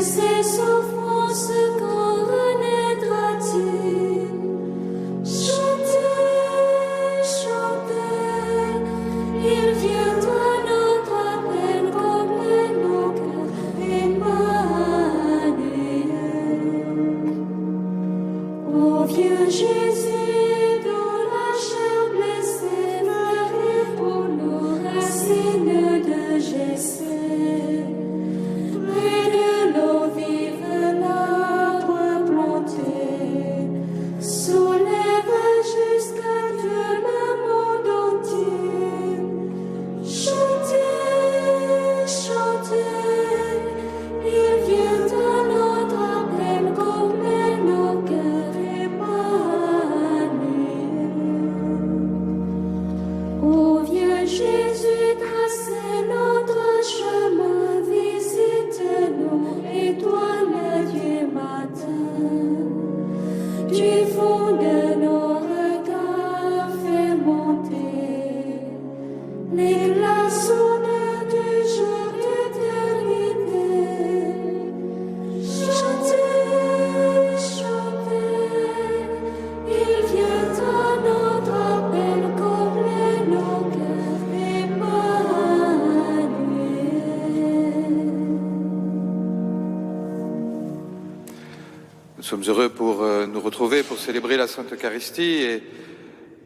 ses souffrances quand renaîtra-t-il? Chantez, chantez, il viendra notre appel comme nos cœurs, Emmanuel. Ô vieux Jésus, dont la chair blessée fleurit pour nous racines de Jessé. Près de l'eau vive, l'arbre planté soulève jusqu'à Dieu le monde entier. Chantez, chantez, il viendra notre appel comme nos cœurs, Emmanuel. Ô vieux Jésus, tracez notre chemin, visite-nous, étoile du matin. Du fond de nos regards, fais monter les glaçons du jour d'éternité. Chantez, chantez, il viendra notre appel comme nos cœurs, Emmanuel. Nous sommes heureux pour nous retrouver pour célébrer la Sainte Eucharistie et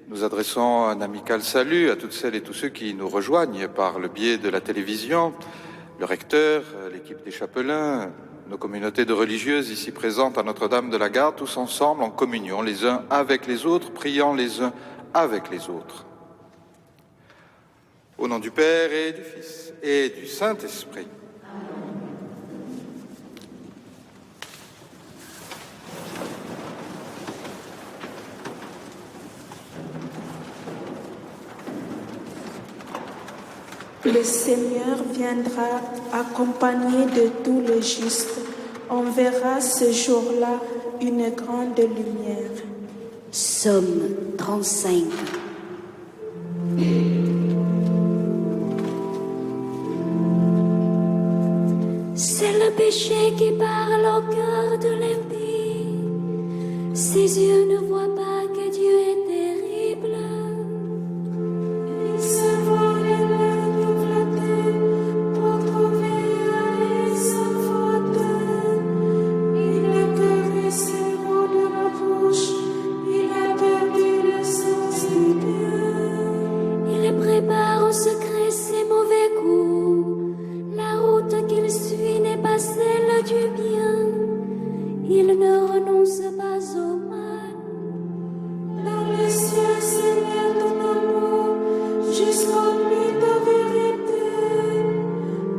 nous adressons un amical salut à toutes celles et tous ceux qui nous rejoignent par le biais de la télévision, le recteur, l'équipe des chapelains, nos communautés de religieuses ici présentes à Notre-Dame de la Garde, tous ensemble en communion les uns avec les autres, priant les uns avec les autres. Au nom du Père et du Fils et du Saint-Esprit. Le Seigneur viendra accompagné de tous les justes. On verra ce jour-là une grande lumière. Psaume 35. C'est le péché qui parle au cœur de l'impie. Ses yeux ne voient pas que Dieu est terrible. Il se voit les lèvres flattées pour trouver et sa faute. Il a caresse ses mots de la bouche. Il a perdu le sens du bien. Il prépare au secret ses mauvais coups. La route qu'il suit n'est pas celle du bien. Il ne renonce pas au mal. Dans les cieux, Seigneur, ton amour, jusqu'en lui ta vérité.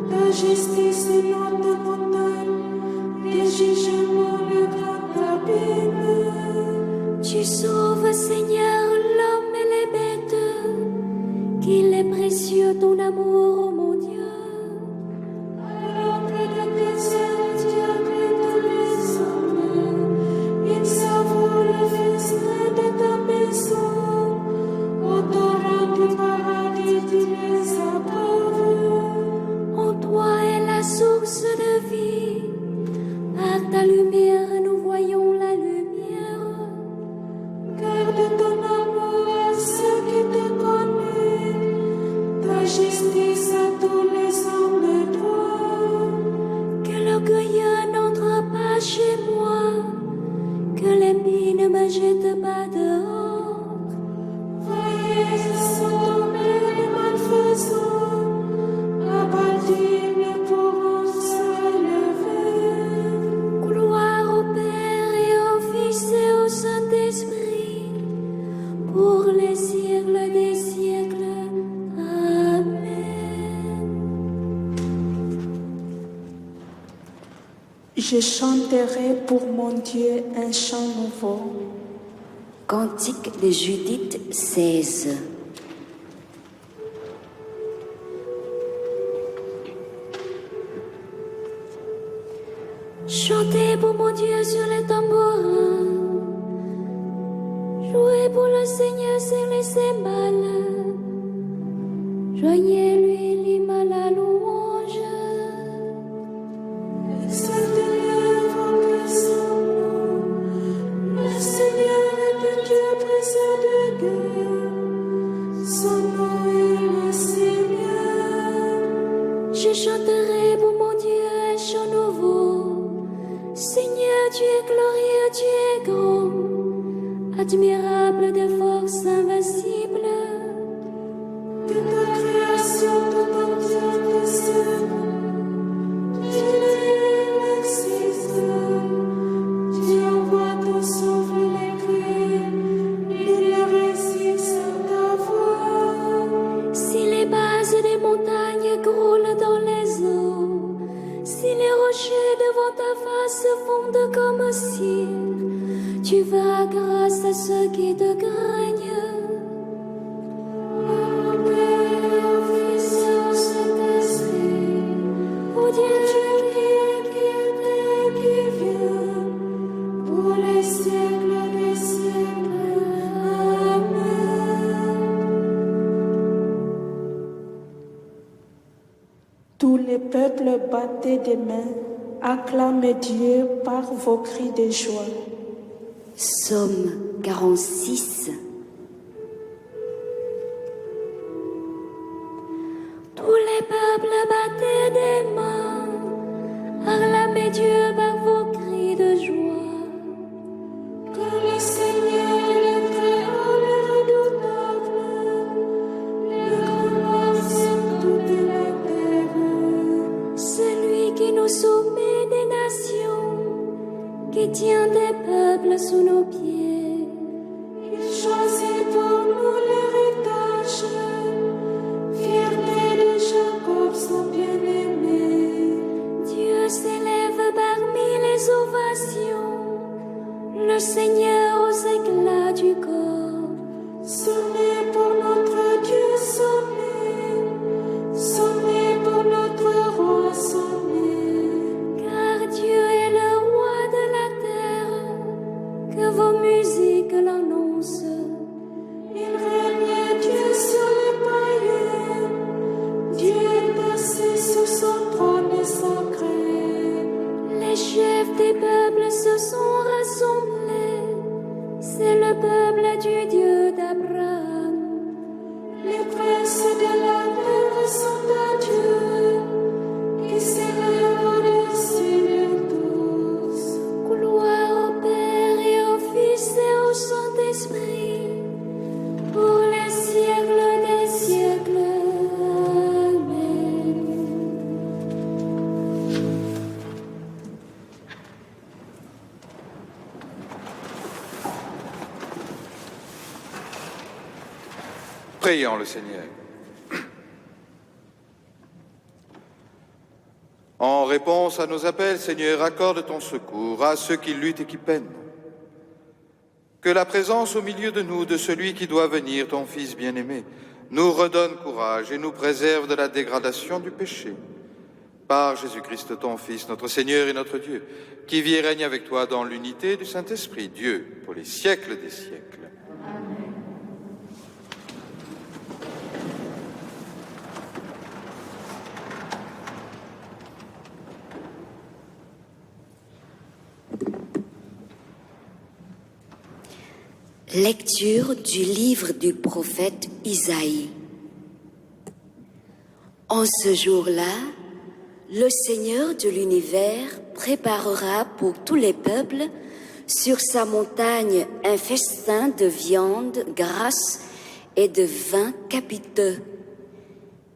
Ta justice inonde ta montagne, tes jugements le grand abîme. Tu sauves, Seigneur, l'homme et les bêtes. Qu'il est précieux ton amour, ô mon Dieu. Alors que de tes ailes, tu as pris tous les hommes. Ils savourent le festin de ta maison. Au torrent du paradis, tu les abreuves. En toi est la source de vie. Par ta lumière, nous voyons la lumière. Garde ton amour à ceux qui te connaissent, ta justice à tous les hommes droits. Que l'orgueilleux n'entre pas chez moi, que l'impie ne me jette pas dehors. Voyez, sont tombés les malfaisants, abattus ne pourront se relever. Gloire au Père et au Fils et au Saint-Esprit, pour les siècles des siècles. Amen. Je chanterai pour mon Dieu un chant nouveau. Cantique de Judith 16. Chantez pour mon Dieu sur les tambourins. Jouez pour le Seigneur sur les cymbales. Joignez-lui l'hymne à la louange. Exaltez admirable de force invincible, de ta création tout entière t'aime. Tu l'existes, tu envoies ton souffle l'écrit, il ne résiste à ta voix. si les bases des montagnes croulent dans les eaux, si les rochers devant ta face se fondent comme cire, tu feras grâce à ceux qui te craignent. Au Père, au Fils et au Saint-Esprit, Ô Dieu, qui était, qui vient, pour les siècles des siècles. Amen. Tous les peuples battaient des mains, acclamez Dieu par vos cris de joie. Psaume 46. tous les peuples battaient des mains, acclamez Dieu par vos cris de joie. Que le Seigneur est très haut et redoutable, le grand roi sur toute la terre. Celui qui nous soumet des nations, qui tient des peuples sous nos pieds. Il choisit pour nous l'héritage, fierté de Jacob son bien-aimé. Dieu s'élève parmi les ovations, le Seigneur aux éclats du corps. Sonnez pour notre Dieu, sonnez, sonnez pour notre roi, sonnez. Car Dieu est le roi de la terre, que vos musiques l'annoncent. Il règne Dieu sur les païens, Dieu est assis sur son trône sacré. Les chefs des peuples se sont rassemblés, c'est le peuple du Dieu d'Abraham. Les princes de la terre sont à Dieu, qui s'élève au-dessus de tous. Gloire au Père et au Fils et au Saint-Esprit, pour les siècles des siècles. Amen. Prions le Seigneur. En réponse à nos appels, Seigneur, accorde ton secours à ceux qui luttent et qui peinent. Que la présence au milieu de nous de celui qui doit venir, ton Fils bien-aimé, nous redonne courage et nous préserve de la dégradation du péché. Par Jésus-Christ, ton Fils, notre Seigneur et notre Dieu, qui vit et règne avec toi dans l'unité du Saint-Esprit, Dieu, pour les siècles des siècles. Lecture du livre du prophète Isaïe. En ce jour-là, le Seigneur de l'univers préparera pour tous les peuples sur sa montagne un festin de viande grasse et de vin capiteux,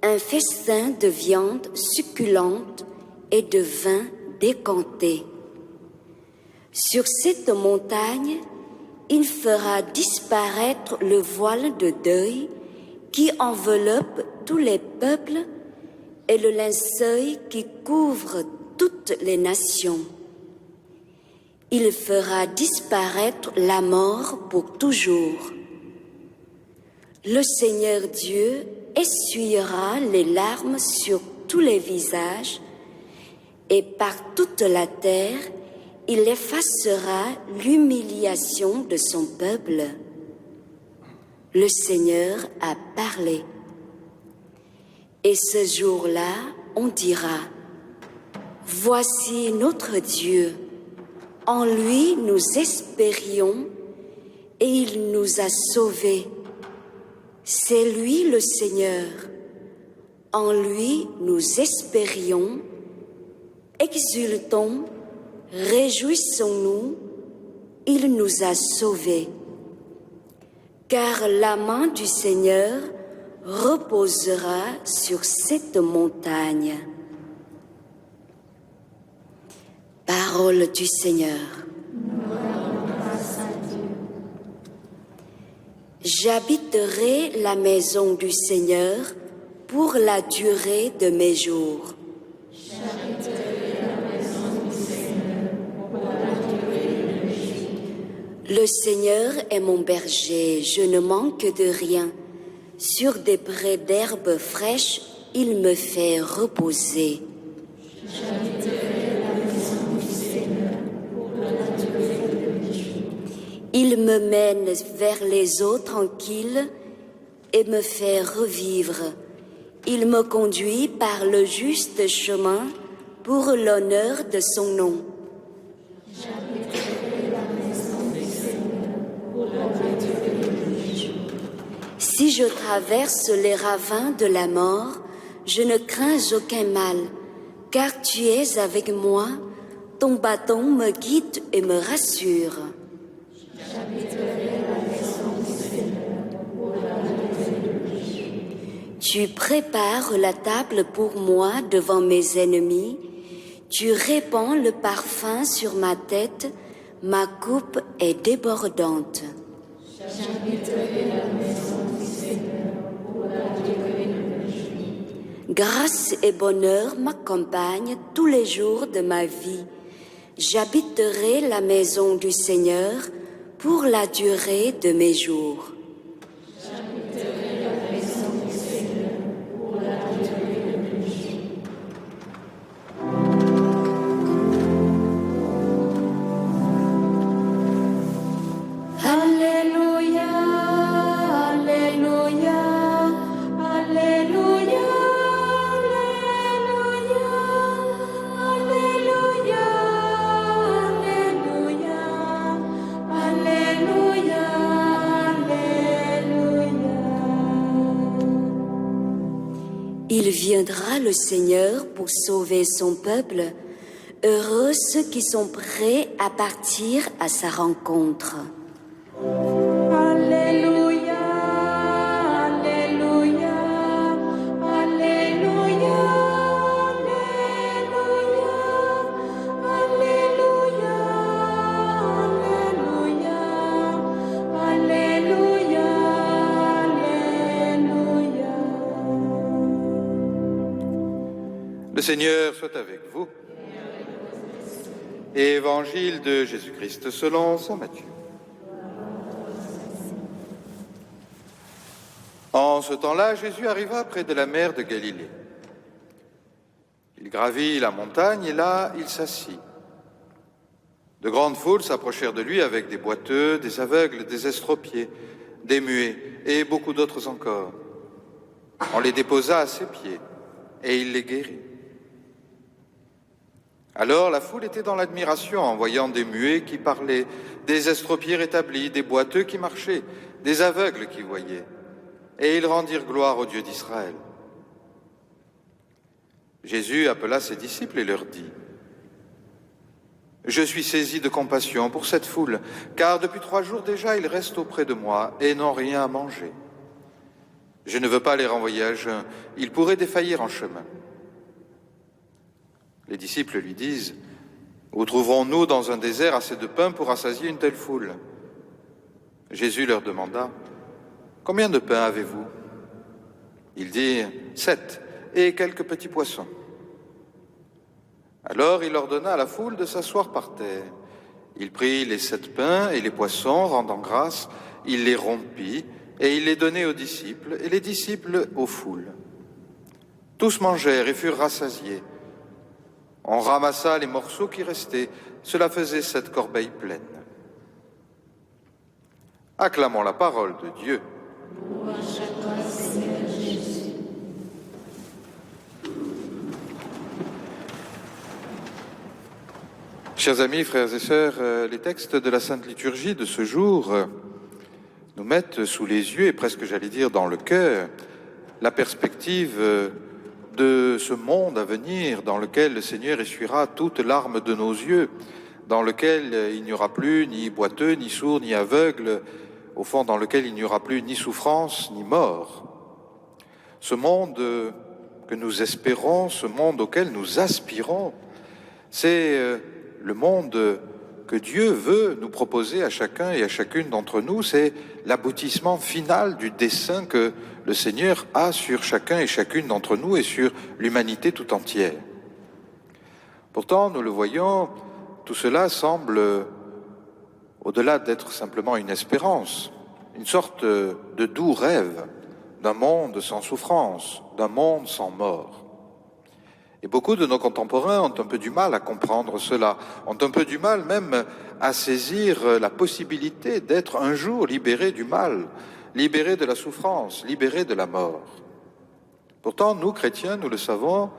un festin de viande succulente et de vin décanté. Sur cette montagne, il fera disparaître le voile de deuil qui enveloppe tous les peuples et le linceul qui couvre toutes les nations. Il fera disparaître la mort pour toujours. Le Seigneur Dieu essuiera les larmes sur tous les visages et par toute la terre, il effacera l'humiliation de son peuple. Le Seigneur a parlé. Et ce jour-là, on dira, « Voici notre Dieu. En lui nous espérions et il nous a sauvés. C'est lui le Seigneur. En lui nous espérions. Exultons. Réjouissons-nous, il nous a sauvés. » car la main du Seigneur reposera sur cette montagne. Parole du Seigneur. J'habiterai la maison du Seigneur pour la durée de mes jours. Le Seigneur est mon berger, je ne manque de rien. Sur des prés d'herbes fraîches, il me fait reposer. Il me mène vers les eaux tranquilles et me fait revivre. Il me conduit par le juste chemin pour l'honneur de son nom. Si je traverse les ravins de la mort, je ne crains aucun mal, car tu es avec moi, ton bâton me guide et me rassure. Tu prépares la table pour moi devant mes ennemis, tu répands le parfum sur ma tête, ma coupe est débordante. Grâce et bonheur m'accompagnent tous les jours de ma vie. J'habiterai la maison du Seigneur pour la durée de mes jours. Il viendra le Seigneur pour sauver son peuple. Heureux ceux qui sont prêts à partir à sa rencontre. Alléluia, Alléluia, Alléluia, Alléluia, Alléluia, Alléluia, Alléluia, Alléluia. Le Seigneur soit avec vous. Évangile de Jésus-Christ selon saint Matthieu. En ce temps-là, Jésus arriva près de la mer de Galilée. Il gravit la montagne et là, il s'assit. De grandes foules s'approchèrent de lui avec des boiteux, des aveugles, des estropiés, des muets et beaucoup d'autres encore. On les déposa à ses pieds et il les guérit. Alors la foule était dans l'admiration en voyant des muets qui parlaient, des estropiés rétablis, des boiteux qui marchaient, des aveugles qui voyaient. Et ils rendirent gloire au Dieu d'Israël. Jésus appela ses disciples et leur dit : « Je suis saisi de compassion pour cette foule, car depuis 3 jours déjà ils restent auprès de moi et n'ont rien à manger. Je ne veux pas les renvoyer à jeun, ils pourraient défaillir en chemin. » Les disciples lui disent : « Où trouverons-nous dans un désert assez de pain pour rassasier une telle foule ?» Jésus leur demanda : « Combien de pain avez-vous » Ils dirent : « 7, et quelques petits poissons. » Alors il ordonna à la foule de s'asseoir par terre. Il prit les 7 pains et les poissons, rendant grâce, il les rompit, et il les donnait aux disciples, et les disciples aux foules. Tous mangèrent et furent rassasiés. On ramassa les morceaux qui restaient. Cela faisait 7 corbeilles pleines. Acclamons la parole de Dieu. Chers amis, frères et sœurs, les textes de la Sainte Liturgie de ce jour nous mettent sous les yeux, et presque j'allais dire dans le cœur, la perspective de ce monde à venir dans lequel le Seigneur essuiera toute larme de nos yeux, dans lequel il n'y aura plus ni boiteux, ni sourds, ni aveugles, au fond, dans lequel il n'y aura plus ni souffrance ni mort. Ce monde que nous espérons, ce monde auquel nous aspirons, c'est le monde que Dieu veut nous proposer à chacun et à chacune d'entre nous. C'est l'aboutissement final du dessein que le Seigneur a sur chacun et chacune d'entre nous et sur l'humanité tout entière. Pourtant, nous le voyons, tout cela semble, au-delà d'être simplement une espérance, une sorte de doux rêve d'un monde sans souffrance, d'un monde sans mort. Et beaucoup de nos contemporains ont un peu du mal à comprendre cela, ont un peu du mal même à saisir la possibilité d'être un jour libérés du mal, libérés de la souffrance, libérés de la mort. Pourtant, nous, chrétiens, nous le savons,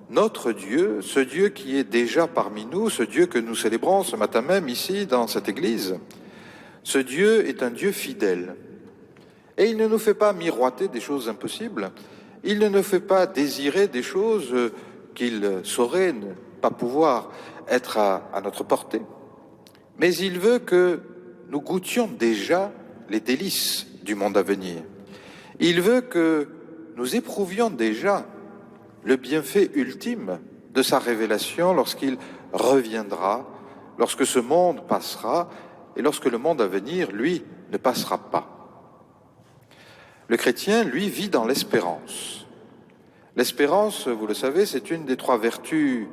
notre Dieu, ce Dieu qui est déjà parmi nous, ce Dieu que nous célébrons ce matin même ici dans cette église, ce Dieu est un Dieu fidèle. Et il ne nous fait pas miroiter des choses impossibles, il ne nous fait pas désirer des choses qu'il saurait ne pas pouvoir être à notre portée. Mais il veut que nous goûtions déjà les délices du monde à venir. Il veut que nous éprouvions déjà le bienfait ultime de sa révélation lorsqu'il reviendra, lorsque ce monde passera et lorsque le monde à venir, lui, ne passera pas. Le chrétien, lui, vit dans l'espérance. L'espérance, vous le savez, c'est une des 3 vertus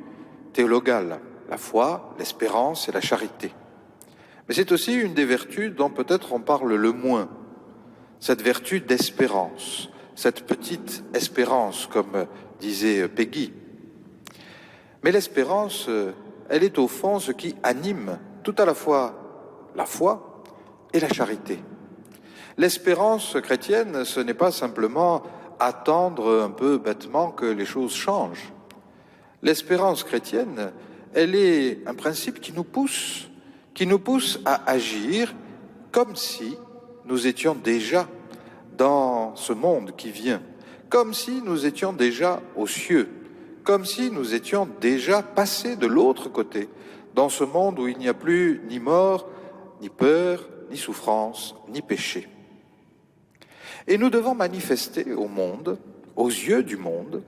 théologales, la foi, l'espérance et la charité. Mais c'est aussi une des vertus dont peut-être on parle le moins, cette vertu d'espérance, cette petite espérance, comme disait Peggy. Mais l'espérance, elle est au fond ce qui anime tout à la fois la foi et la charité. L'espérance chrétienne, ce n'est pas simplement attendre un peu bêtement que les choses changent. L'espérance chrétienne, elle est un principe qui nous pousse à agir comme si nous étions déjà dans ce monde qui vient, comme si nous étions déjà aux cieux, comme si nous étions déjà passés de l'autre côté, dans ce monde où il n'y a plus ni mort, ni peur, ni souffrance, ni péché. Et nous devons manifester au monde, aux yeux du monde,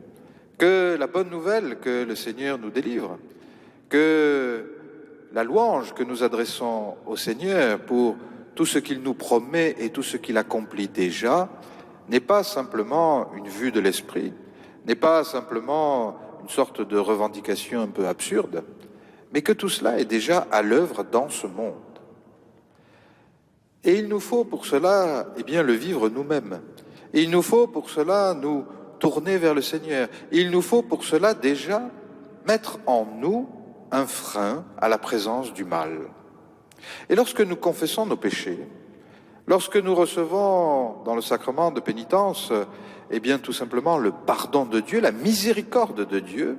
que la bonne nouvelle que le Seigneur nous délivre, que la louange que nous adressons au Seigneur pour tout ce qu'il nous promet et tout ce qu'il accomplit déjà, n'est pas simplement une vue de l'esprit, n'est pas simplement une sorte de revendication un peu absurde, mais que tout cela est déjà à l'œuvre dans ce monde. Et il nous faut pour cela, le vivre nous-mêmes. Et il nous faut pour cela nous tourner vers le Seigneur. Et il nous faut pour cela déjà mettre en nous un frein à la présence du mal. Et lorsque nous confessons nos péchés, lorsque nous recevons dans le sacrement de pénitence, tout simplement le pardon de Dieu, la miséricorde de Dieu,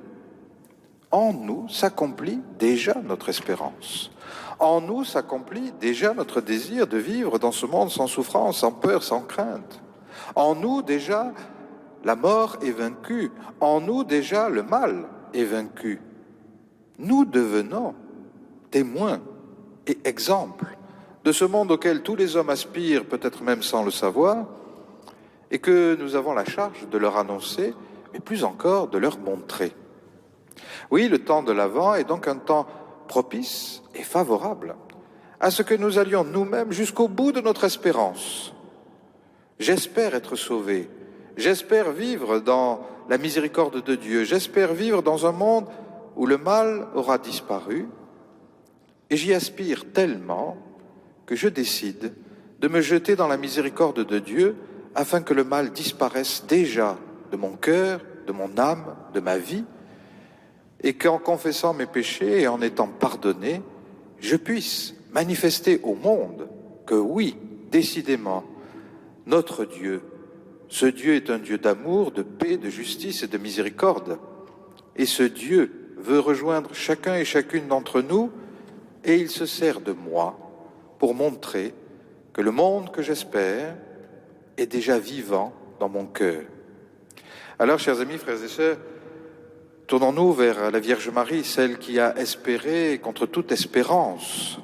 en nous s'accomplit déjà notre espérance. En nous s'accomplit déjà notre désir de vivre dans ce monde sans souffrance, sans peur, sans crainte. En nous déjà, la mort est vaincue. En nous déjà, le mal est vaincu. Nous devenons témoins et exemples de ce monde auquel tous les hommes aspirent, peut-être même sans le savoir, et que nous avons la charge de leur annoncer, mais plus encore de leur montrer. Oui, le temps de l'Avent est donc un temps propice et favorable à ce que nous allions nous-mêmes jusqu'au bout de notre espérance. J'espère être sauvé, j'espère vivre dans la miséricorde de Dieu, j'espère vivre dans un monde où le mal aura disparu, et j'y aspire tellement que je décide de me jeter dans la miséricorde de Dieu afin que le mal disparaisse déjà de mon cœur, de mon âme, de ma vie, et qu'en confessant mes péchés et en étant pardonné, je puisse manifester au monde que oui, décidément, notre Dieu, ce Dieu est un Dieu d'amour, de paix, de justice et de miséricorde. Et ce Dieu veut rejoindre chacun et chacune d'entre nous, et il se sert de moi pour montrer que le monde que j'espère est déjà vivant dans mon cœur. Alors, chers amis, frères et sœurs, tournons-nous vers la Vierge Marie, celle qui a espéré contre toute espérance.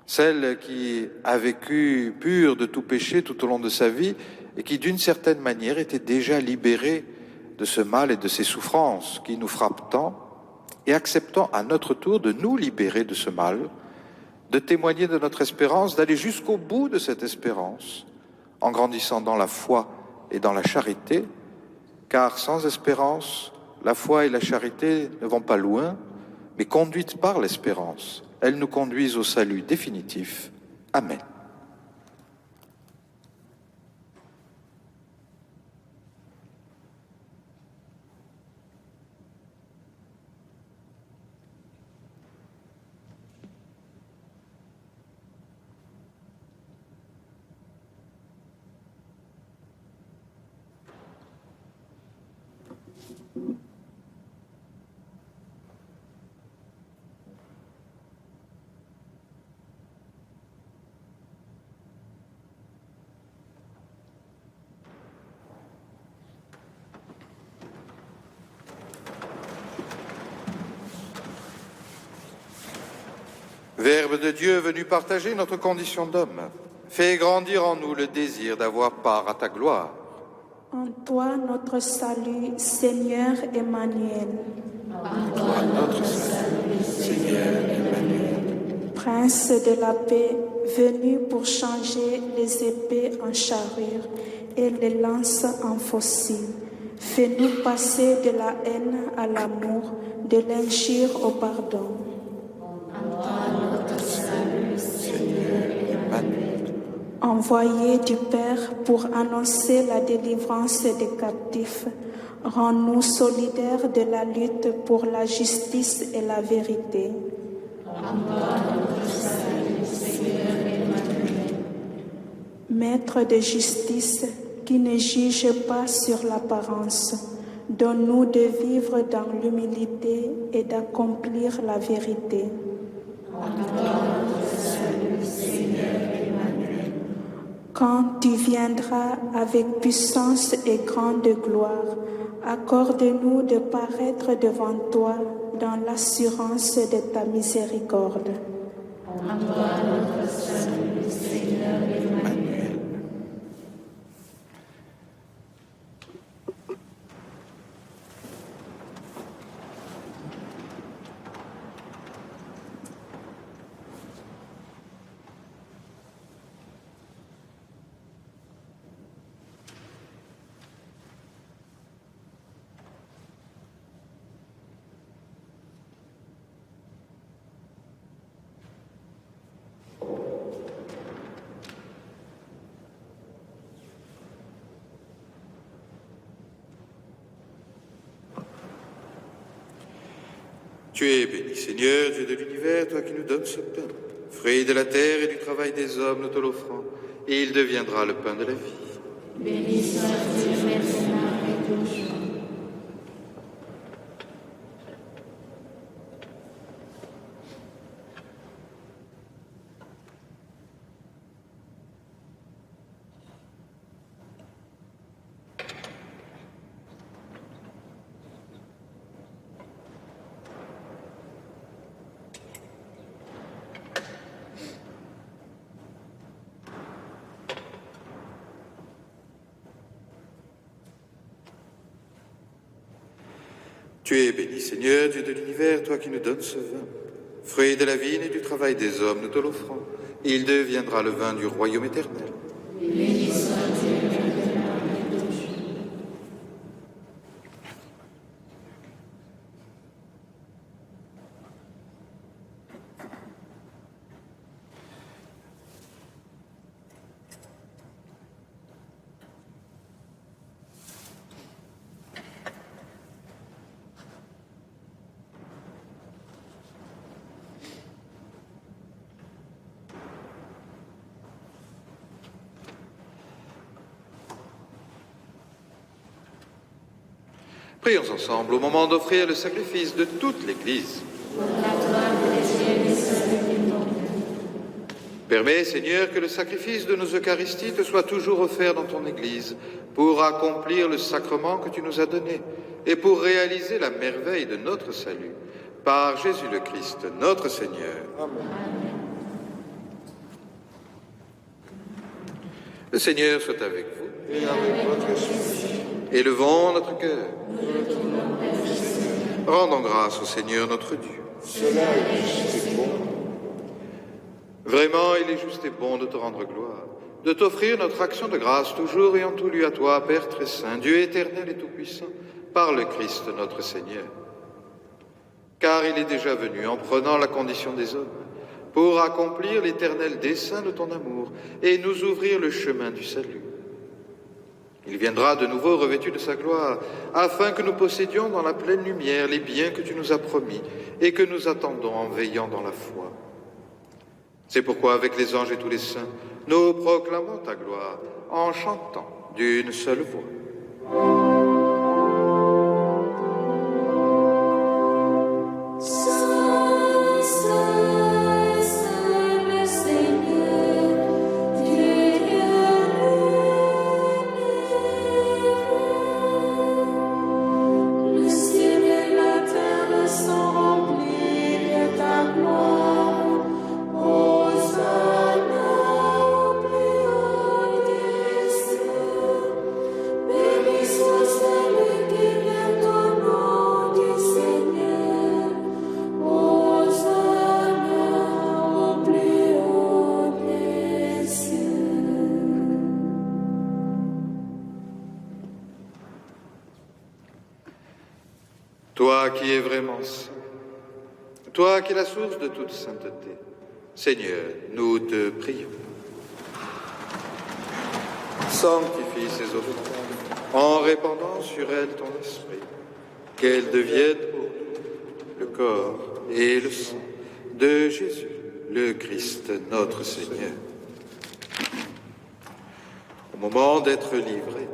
celle qui a vécu pure de tout péché tout au long de sa vie et qui, d'une certaine manière, était déjà libérée de ce mal et de ces souffrances qui nous frappent tant, et acceptant à notre tour de nous libérer de ce mal, de témoigner de notre espérance, d'aller jusqu'au bout de cette espérance, en grandissant dans la foi et dans la charité, car sans espérance, la foi et la charité ne vont pas loin, mais conduites par l'espérance, elles nous conduisent au salut définitif. Amen. Verbe de Dieu venu partager notre condition d'homme, fais grandir en nous le désir d'avoir part à ta gloire. En toi, notre salut, Seigneur Emmanuel. En toi, notre salut, Seigneur Emmanuel. Prince de la paix, venu pour changer les épées en charrure et les lances en fossiles, fais-nous passer de la haine à l'amour, de l'injure au pardon. Envoyé du Père pour annoncer la délivrance des captifs, rends-nous solidaires de la lutte pour la justice et la vérité. Maître de justice, qui ne juge pas sur l'apparence, donne-nous de vivre dans l'humilité et d'accomplir la vérité. Quand tu viendras avec puissance et grande gloire, accorde-nous de paraître devant toi dans l'assurance de ta miséricorde. En toi, notre salut, Seigneur Emmanuel. Tu es béni, Seigneur, Dieu de l'univers, toi qui nous donnes ce pain. Fruit de la terre et du travail des hommes, nous te l'offrons, et il deviendra le pain de la vie. Béni sois-tu maintenant et toujours. Tu es béni, Seigneur, Dieu de l'univers, toi qui nous donnes ce vin. Fruit de la vigne et du travail des hommes, nous te l'offrons. Il deviendra le vin du royaume éternel. Béni sois-tu maintenant et toujours. Prions ensemble au moment d'offrir le sacrifice de toute l'Église. Permets, Seigneur, que le sacrifice de nos Eucharisties te soit toujours offert dans ton Église pour accomplir le sacrement que tu nous as donné et pour réaliser la merveille de notre salut. Par Jésus le Christ, notre Seigneur. Amen. Le Seigneur soit avec vous. Et avec votre esprit. Élevons notre cœur. Rendons grâce au Seigneur notre Dieu. Cela est juste et bon. Vraiment, il est juste et bon de te rendre gloire, de t'offrir notre action de grâce toujours et en tout lieu à toi, Père très saint, Dieu éternel et tout-puissant, par le Christ notre Seigneur. Car il est déjà venu en prenant la condition des hommes, pour accomplir l'éternel dessein de ton amour et nous ouvrir le chemin du salut. Il viendra de nouveau revêtu de sa gloire, afin que nous possédions dans la pleine lumière les biens que tu nous as promis et que nous attendons en veillant dans la foi. C'est pourquoi, avec les anges et tous les saints, nous proclamons ta gloire en chantant d'une seule voix. Toi qui es vraiment saint, toi qui es la source de toute sainteté, Seigneur, nous te prions. Sanctifie ces offrandes en répandant sur elles ton esprit, qu'elles deviennent pour nous le corps et le sang de Jésus, le Christ, notre Seigneur. Au moment d'être livré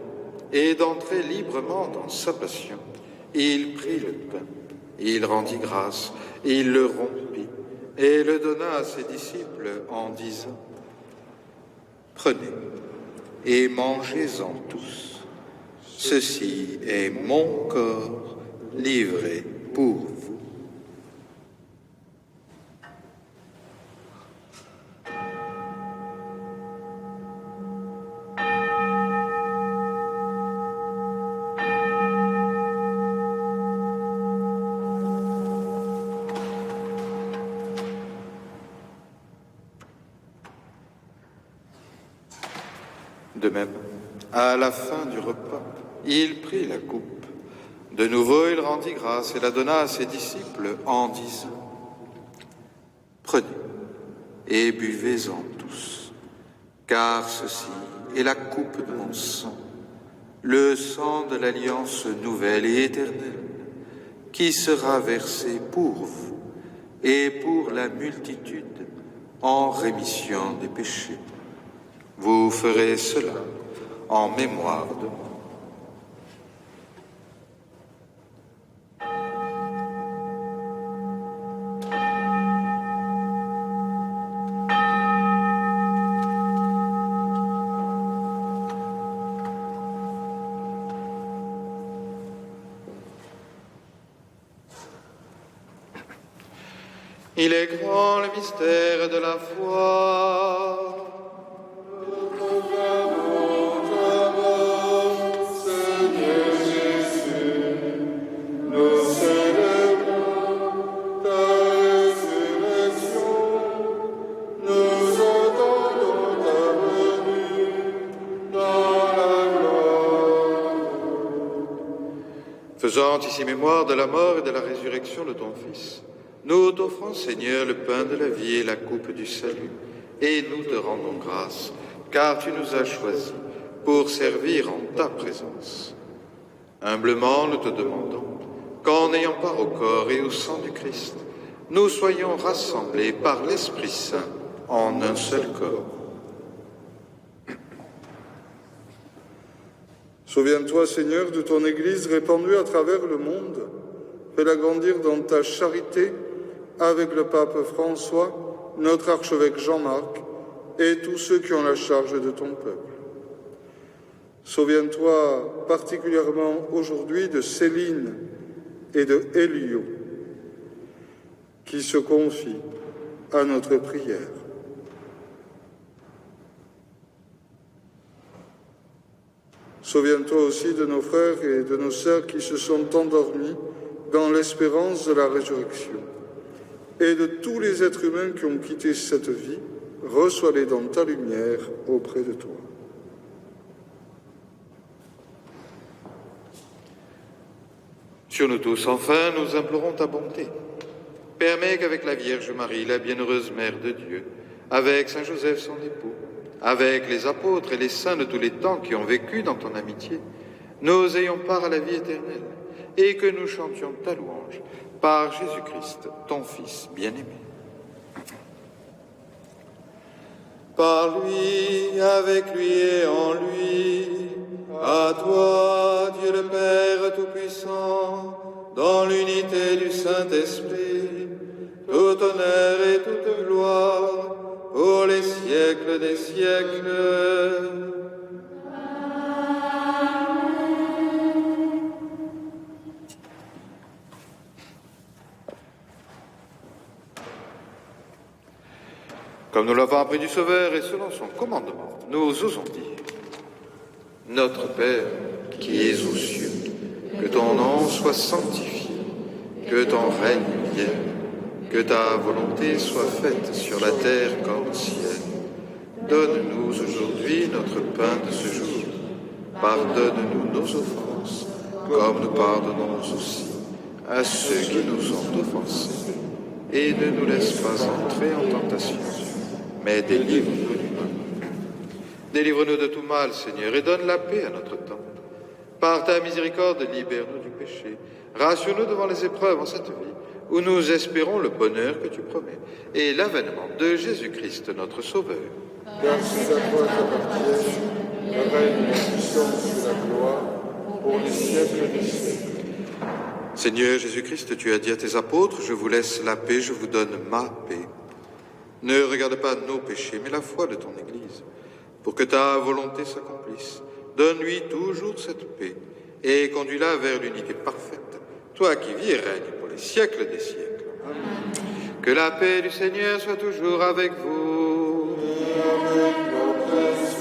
et d'entrer librement dans sa passion, il prit le pain, il rendit grâce, il le rompit et le donna à ses disciples en disant : « Prenez et mangez-en tous. Ceci est mon corps livré pour vous. » De même, à la fin du repas, il prit la coupe. De nouveau, il rendit grâce et la donna à ses disciples en disant : « Prenez et buvez-en tous, car ceci est la coupe de mon sang, le sang de l'alliance nouvelle et éternelle, qui sera versé pour vous et pour la multitude en rémission des péchés. Vous ferez cela en mémoire de moi. » Il est grand le mystère de la foi. Faisant ici mémoire de la mort et de la résurrection de ton Fils, nous t'offrons, Seigneur, le pain de la vie et la coupe du salut, et nous te rendons grâce, car tu nous as choisis pour servir en ta présence. Humblement, nous te demandons qu'en ayant part au corps et au sang du Christ, nous soyons rassemblés par l'Esprit Saint en un seul corps. Souviens-toi, Seigneur, de ton Église répandue à travers le monde. Fais-la grandir dans ta charité avec le pape François, notre archevêque Jean-Marc et tous ceux qui ont la charge de ton peuple. Souviens-toi particulièrement aujourd'hui de Céline et de Elio, qui se confient à notre prière. Souviens-toi aussi de nos frères et de nos sœurs qui se sont endormis dans l'espérance de la résurrection. Et de tous les êtres humains qui ont quitté cette vie, reçois-les dans ta lumière auprès de toi. Sur nous tous, enfin, nous implorons ta bonté. Permets qu'avec la Vierge Marie, la bienheureuse Mère de Dieu, avec Saint Joseph son époux, avec les apôtres et les saints de tous les temps qui ont vécu dans ton amitié, nous ayons part à la vie éternelle et que nous chantions ta louange par Jésus-Christ, ton Fils bien-aimé. Par lui, avec lui et en lui, à toi, Dieu le Père Tout-Puissant, dans l'unité du Saint-Esprit, tout honneur et toute gloire, pour les siècles des siècles. Comme nous l'avons appris du Sauveur et selon son commandement, nous osons dire: Notre Père, qui es aux cieux, que ton nom soit sanctifié, que ton règne vienne, que ta volonté soit faite sur la terre comme au ciel. Donne-nous aujourd'hui notre pain de ce jour. Pardonne-nous nos offenses, comme nous pardonnons aussi à ceux qui nous ont offensés. Et ne nous laisse pas entrer en tentation, mais délivre-nous du mal. Délivre-nous de tout mal, Seigneur, et donne la paix à notre temps. Par ta miséricorde, libère-nous du péché. Rassure-nous devant les épreuves en cette vie, où nous espérons le bonheur que tu promets, et l'avènement de Jésus-Christ, notre Sauveur. Car c'est à toi qu'appartiennent le règne, la puissance et la gloire, pour les siècles des siècles. Seigneur Jésus-Christ, tu as dit à tes apôtres: je vous laisse la paix, je vous donne ma paix. Ne regarde pas nos péchés, mais la foi de ton Église, pour que ta volonté s'accomplisse. Donne-lui toujours cette paix, et conduis-la vers l'unité parfaite, toi qui vis et règnes pour les siècles des siècles. Amen. Que la paix du Seigneur soit toujours avec vous. Et avec notre esprit.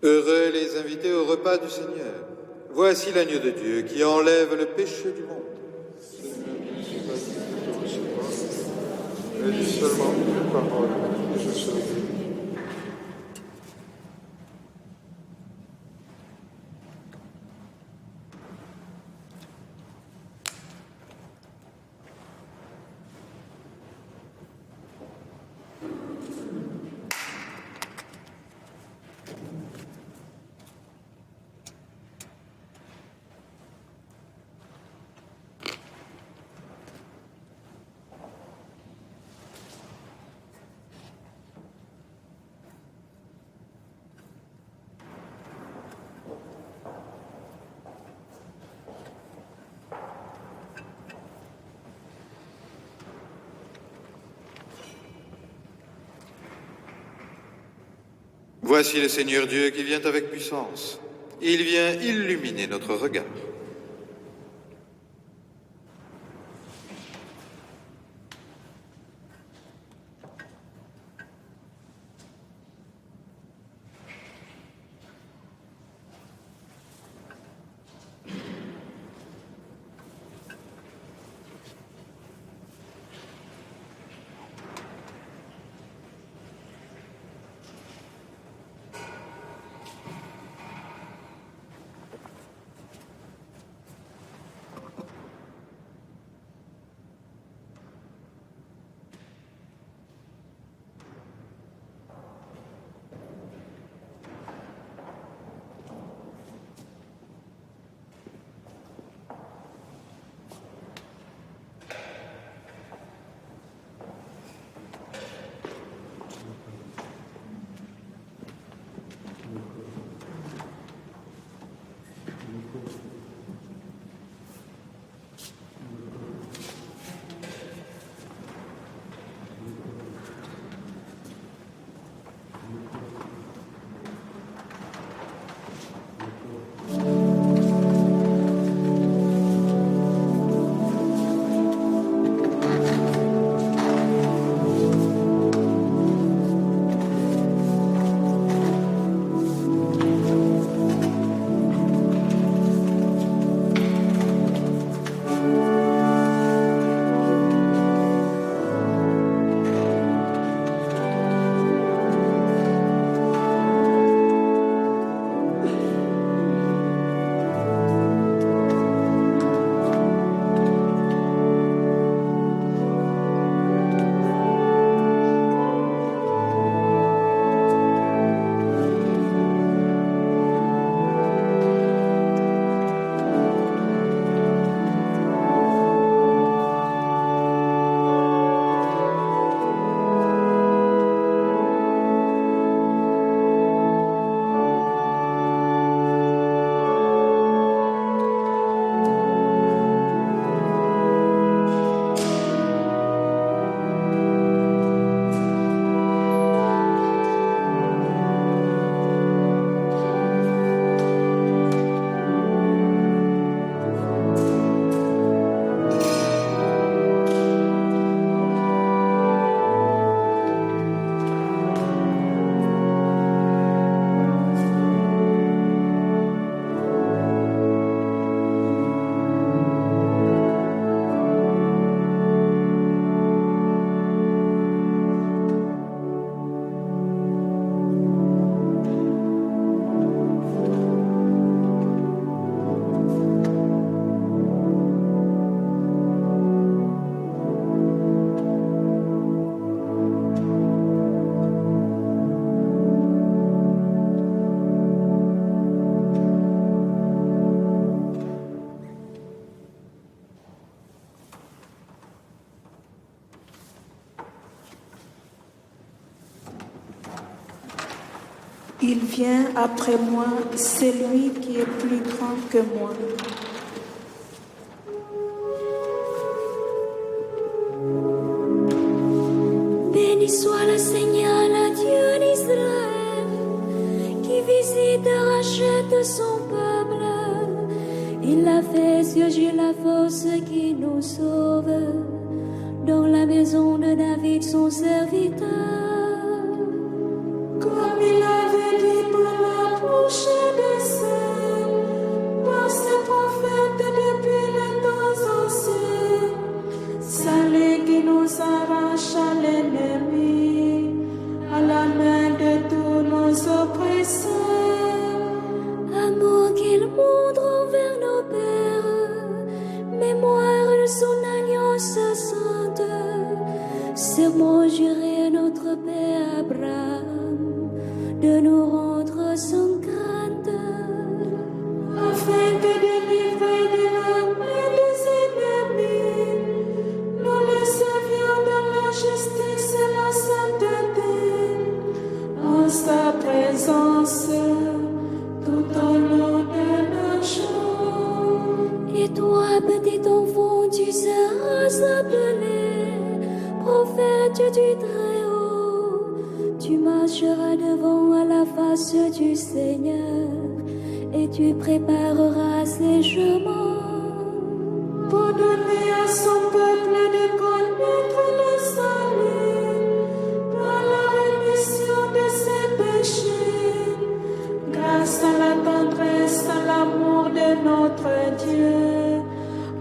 Heureux les invités au repas du Seigneur. Voici l'agneau de Dieu qui enlève le péché du monde. Et dis seulement une parole, et je serai guéri. Voici le Seigneur Dieu qui vient avec puissance. Il vient illuminer notre regard. Il vient après moi, celui qui est plus grand que moi. Béni soit le Seigneur, le Dieu d'Israël, qui visite et rachète son peuple. Il a fait surgir la force qui nous sauve dans la maison de David, son serviteur. Comme il avait dit par la bouche des saints, par ses prophètes depuis les temps anciens, salut qui nous arrache à l'ennemi, à la main de tous nos oppresseurs. Amour qu'il montre envers nos pères, mémoire de son alliance sainte, serment juré à notre Père Abraham, de nous rendre sans crainte, afin de délivrer de la main des ennemis, nous les servions de la justice et la sainteté, en sa présence, tout au long de nos jours. Et toi, petit enfant, tu seras appelé prophète du Très-Haut. Tu marcheras devant à la face du Seigneur et tu prépareras ses chemins. Pour donner à son peuple de connaître le salut dans la rémission de ses péchés, grâce à la tendresse, à l'amour de notre Dieu,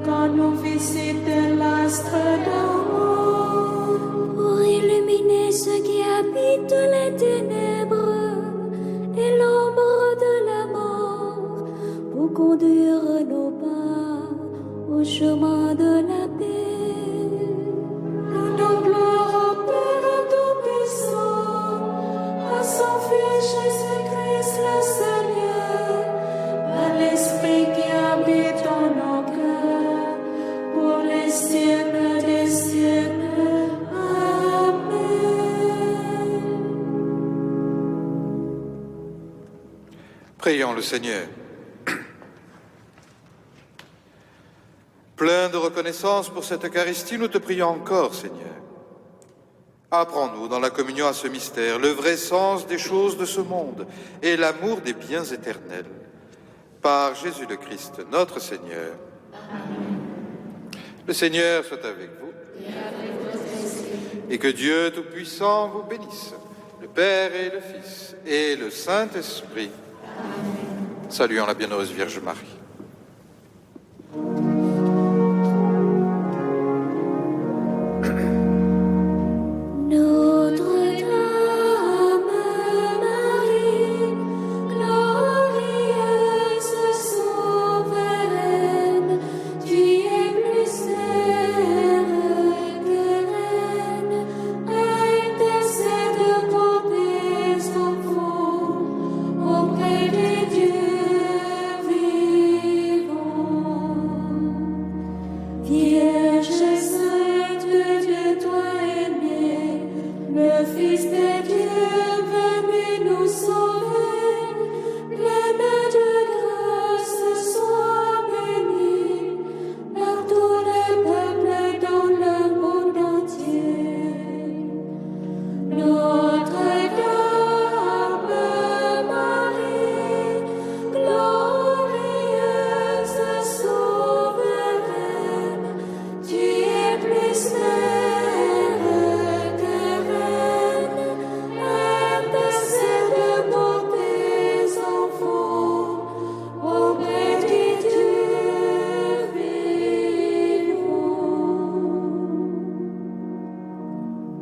quand nous visitons l'astre d'en haut. Pour illuminer ceux qui habitent les ténèbres et l'ombre de la mort, pour conduire nos pas au chemin de la paix. Nous nous gloire au Père Tout-Puissant, à son Fils Jésus-Christ le Seigneur, à l'Esprit qui habite en nos cœurs, pour les siècles des siècles. Prions le Seigneur. Plein de reconnaissance pour cette Eucharistie, nous te prions encore, Seigneur. Apprends-nous dans la communion à ce mystère le vrai sens des choses de ce monde et l'amour des biens éternels. Par Jésus le Christ, notre Seigneur. Amen. Le Seigneur soit avec vous. Et avec votre esprit. Et que Dieu Tout-Puissant vous bénisse, le Père et le Fils et le Saint-Esprit. Amen. Saluons la bienheureuse Vierge Marie.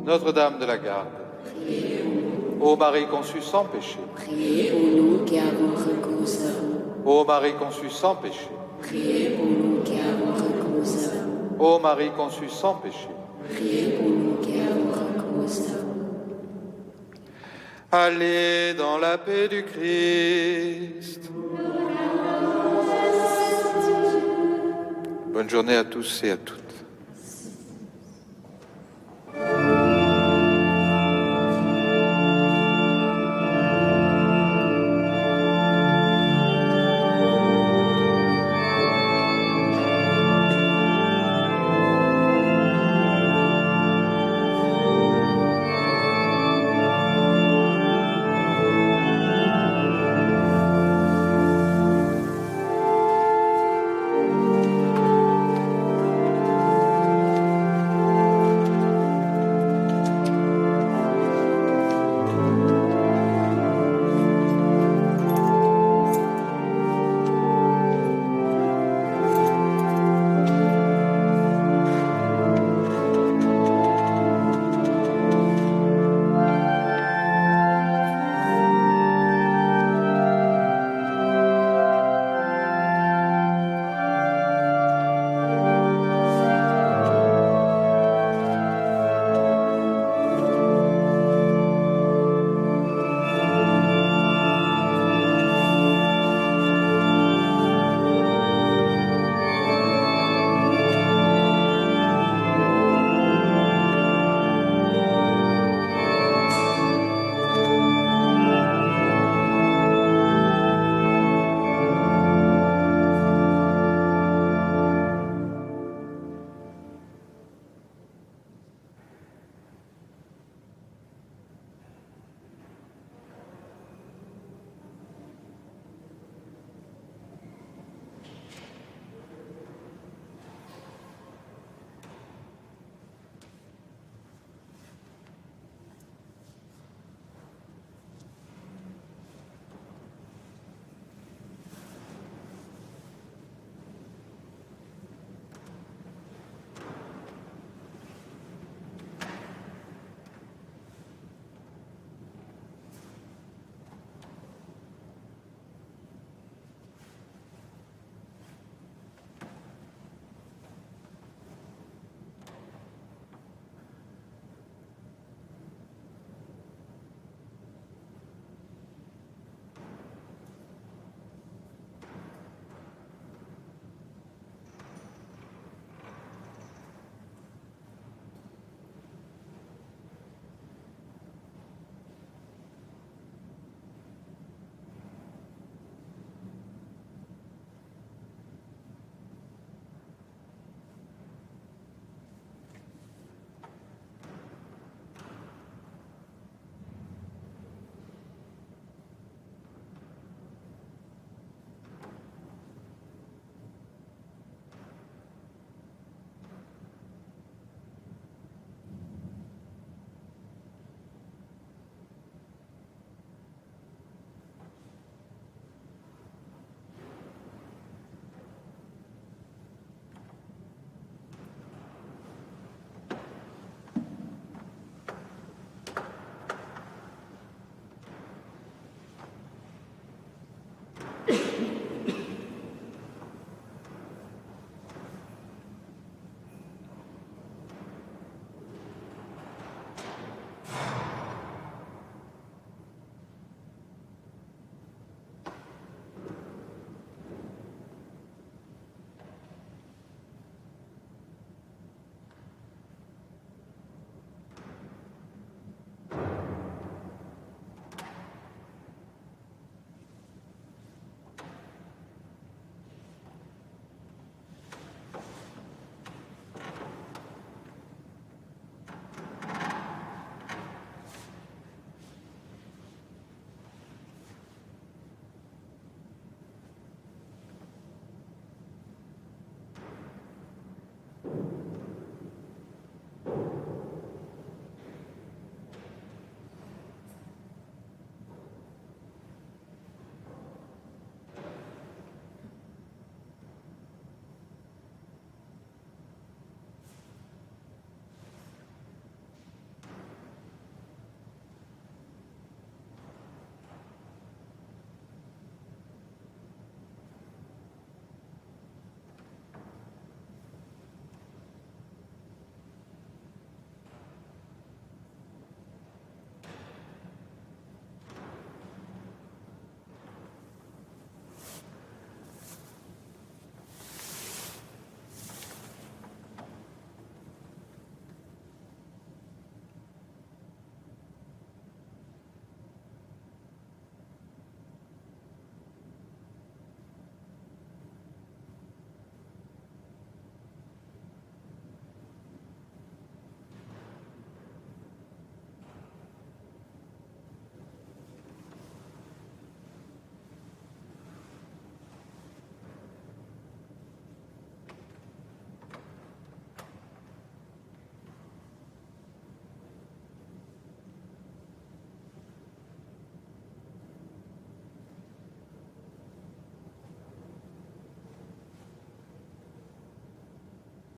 Notre-Dame de la Garde, ô Marie conçue sans péché, Priez pour nous qui avons recours à vous. ô Marie conçue sans péché, Priez pour nous qui avons recours à vous. ô Marie conçue sans péché. Priez pour nous qui avons recours à vous. Allez dans la paix du Christ. Bonne journée à tous et à toutes.